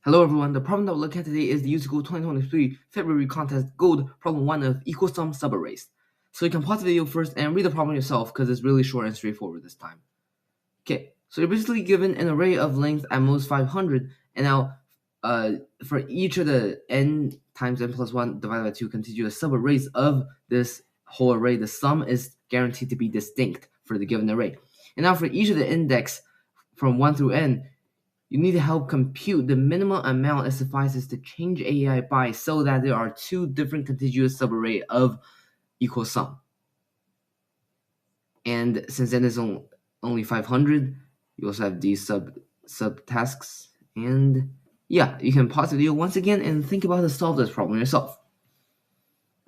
Hello everyone, the problem that we'll look at today is the USACO 2023 February contest gold problem 1 of equal sum subarrays. So you can pause the video first and read the problem yourself because it's really short and straightforward this time. Okay, so you're basically given an array of length at most 500, and now for each of the n times n plus 1 divided by 2 contiguous subarrays of this whole array, the sum is guaranteed to be distinct for the given array. And now for each of the index from 1 through n, you need to help compute the minimum amount it suffices to change AI by so that there are two different contiguous subarray of equal sum. And since n is only 500, you also have these subtasks. And yeah, you can pause the video once again and think about how to solve this problem yourself.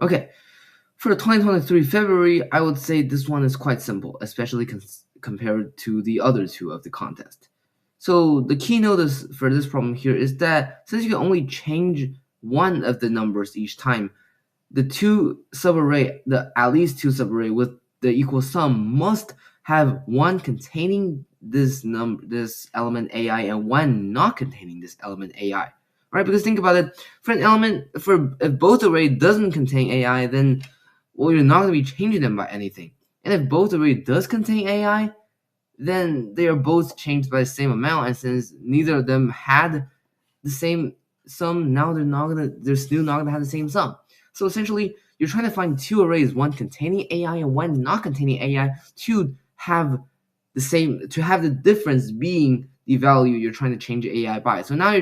Okay, for the 2023 February, I would say this one is quite simple, especially compared to the other two of the contest. So the keynote for this problem here is that since you can only change one of the numbers each time, the at least two subarray with the equal sum must have one containing this element AI and one not containing this element AI. Right? Because think about it, if both array doesn't contain AI, then you're not going to be changing them by anything. And if both array does contain AI, then they are both changed by the same amount, and since neither of them had the same sum, now they're still not gonna have the same sum. So essentially, you're trying to find two arrays, one containing AI and one not containing AI, to have the difference being the value you're trying to change AI by. So now you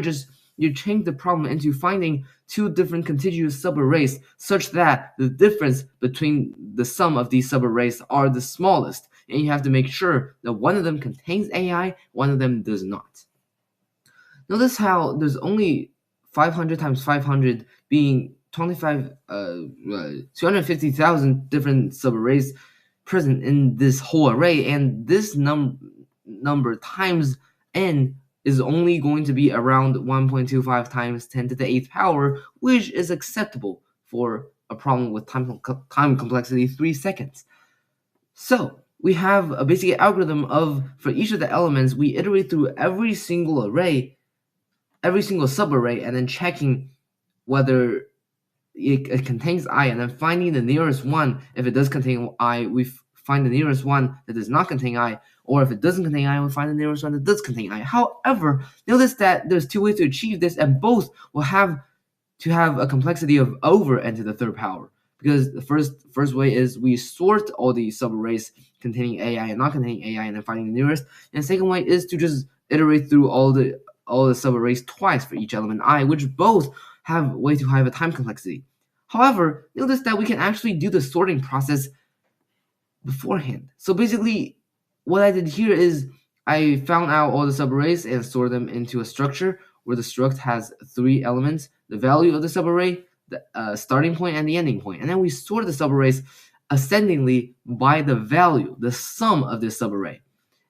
change the problem into finding two different contiguous subarrays such that the difference between the sum of these subarrays are the smallest, and you have to make sure that one of them contains AI, one of them does not. Notice how there's only 500 times 500 being 250,000 different subarrays present in this whole array, and this number times n is only going to be around 1.25 times 10 to the 8th power, which is acceptable for a problem with time complexity 3 seconds. So we have a basic algorithm for each of the elements, we iterate through every single subarray, and then checking whether it contains I, and then finding the nearest one. If it does contain I, we find the nearest one that does not contain I, or if it doesn't contain I, we find the nearest one that does contain I. However, notice that there's two ways to achieve this, and both will have to have a complexity of over n to the 3rd power. Because the first way is we sort all the subarrays containing AI and not containing AI, and then finding the nearest. And the second way is to just iterate through all the subarrays twice for each element I, which both have way too high of a time complexity. However, notice that we can actually do the sorting process beforehand. So basically, what I did here is I found out all the subarrays and stored them into a structure where the struct has 3 elements: the value of the subarray, the starting point, and the ending point. And then we sort the subarrays ascendingly by the value, the sum of this subarray.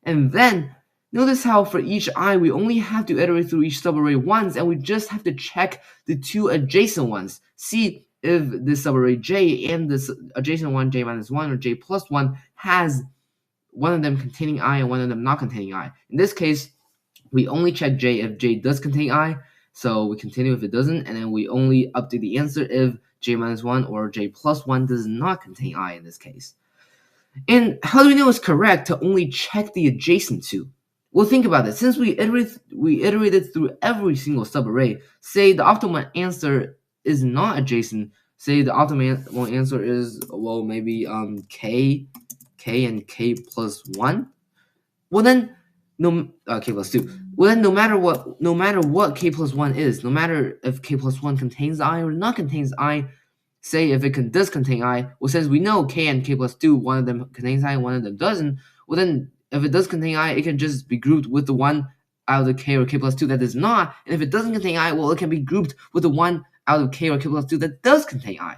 And then notice how for each I, we only have to iterate through each subarray once, and we just have to check the two adjacent ones. See if this subarray J and this adjacent one, J minus 1 or J plus 1, has one of them containing I and one of them not containing I. In this case, we only check J if J does contain I, so we continue if it doesn't, and then we only update the answer if J minus 1 or J plus 1 does not contain I in this case. And how do we know it's correct to only check the adjacent two? Well, think about it. Since we iterated through every single subarray, say the optimal answer is not adjacent. Say the optimal answer is, well, maybe k and k plus 1. Well then, k plus 2. Well then, no matter what k plus 1 is, no matter if k plus 1 contains I or not contains I, say if it does contain I, well, since we know k and k plus 2, one of them contains I and one of them doesn't, well then, if it does contain I, it can just be grouped with the one out of the k or k plus 2 that does not, and if it doesn't contain I, well, it can be grouped with the one out of k or k plus 2 that does contain I.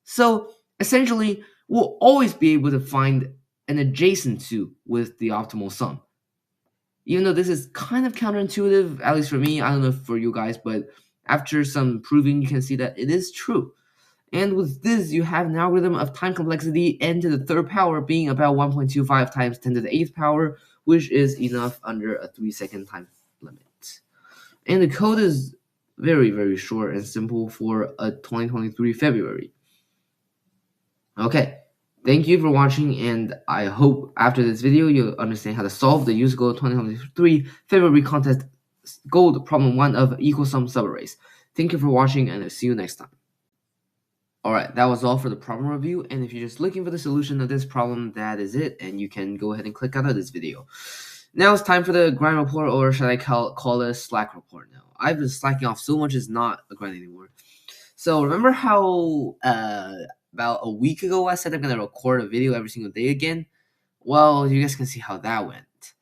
So, essentially, we'll always be able to find an adjacent to with the optimal sum. Even though this is kind of counterintuitive, at least for me, I don't know for you guys, but after some proving, you can see that it is true. And with this, you have an algorithm of time complexity n to the 3rd power being about 1.25 times 10 to the 8th power, which is enough under a 3-second time limit. And the code is Very, very short and simple for a 2023 February. Okay, thank you for watching, and I hope after this video you'll understand how to solve the USACO 2023 February contest gold problem 1 of equal sum subarrays. Thank you for watching, and I'll see you next time. Alright, that was all for the problem review, and if you're just looking for the solution of this problem, that is it, and you can go ahead and click out of this video. Now it's time for the grind report, or should I call it a slack report now? I've been slacking off so much it's not a grind anymore. So remember how about a week ago I said I'm going to record a video every single day again? Well, you guys can see how that went.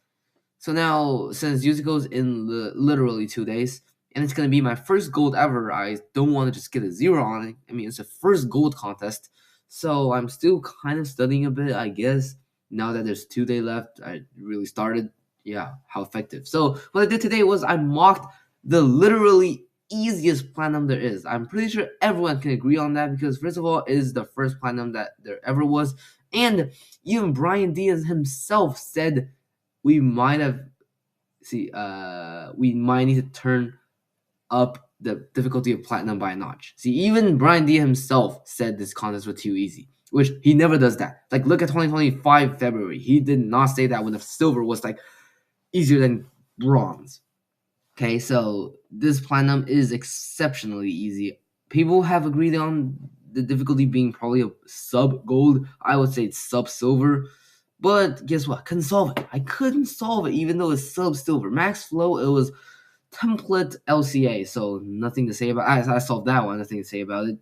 So now, since USACO is in literally 2 days, and it's going to be my first gold ever, I don't want to just get a 0 on it. I mean, it's the first gold contest, so I'm still kind of studying a bit, I guess. Now that there's 2 days left, I really started. Yeah, how effective. So what I did today was I mocked the literally easiest platinum there is. I'm pretty sure everyone can agree on that because, first of all, it is the first platinum that there ever was. And even Brian Diaz himself said we might need to turn up the difficulty of platinum by a notch. See, even Brian D himself said this contest was too easy, which he never does that. Like, look at 2025 February. He did not say that when the silver was like easier than bronze. Okay, so this platinum is exceptionally easy. People have agreed on the difficulty being probably a sub gold. I would say it's sub silver. But guess what? Couldn't solve it. I couldn't solve it even though it's sub silver. Max flow, it was template LCA, so nothing to say about it. I solved that one, nothing to say about it.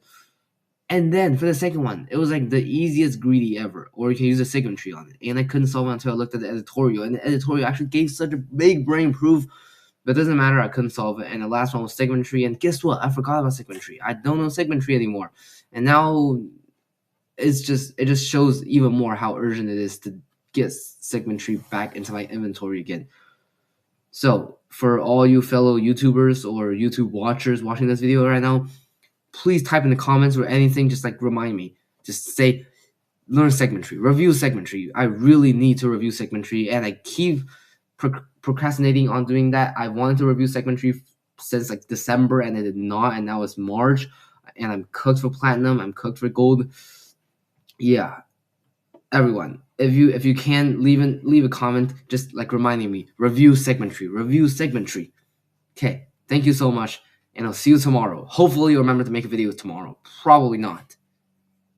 And then for the second one, it was like the easiest greedy ever, or you can use a segment tree on it. And I couldn't solve it until I looked at the editorial, and the editorial actually gave such a big brain proof, but it doesn't matter, I couldn't solve it. And the last one was segment tree, and guess what? I forgot about segment tree. I don't know segment tree anymore. And now it just shows even more how urgent it is to get segment tree back into my inventory again. So for all you fellow YouTubers or YouTube watchers watching this video right now, please type in the comments or anything, just like remind me. Just say, learn segment tree, review segment tree. I really need to review segment tree, and I keep procrastinating on doing that. I wanted to review segment tree since like December, and I did not, and now it's March, and I'm cooked for platinum, I'm cooked for gold. Yeah, everyone, if you can leave a comment, just like reminding me, review segment tree. Okay, thank you so much, and I'll see you tomorrow. Hopefully you'll remember to make a video tomorrow. Probably not.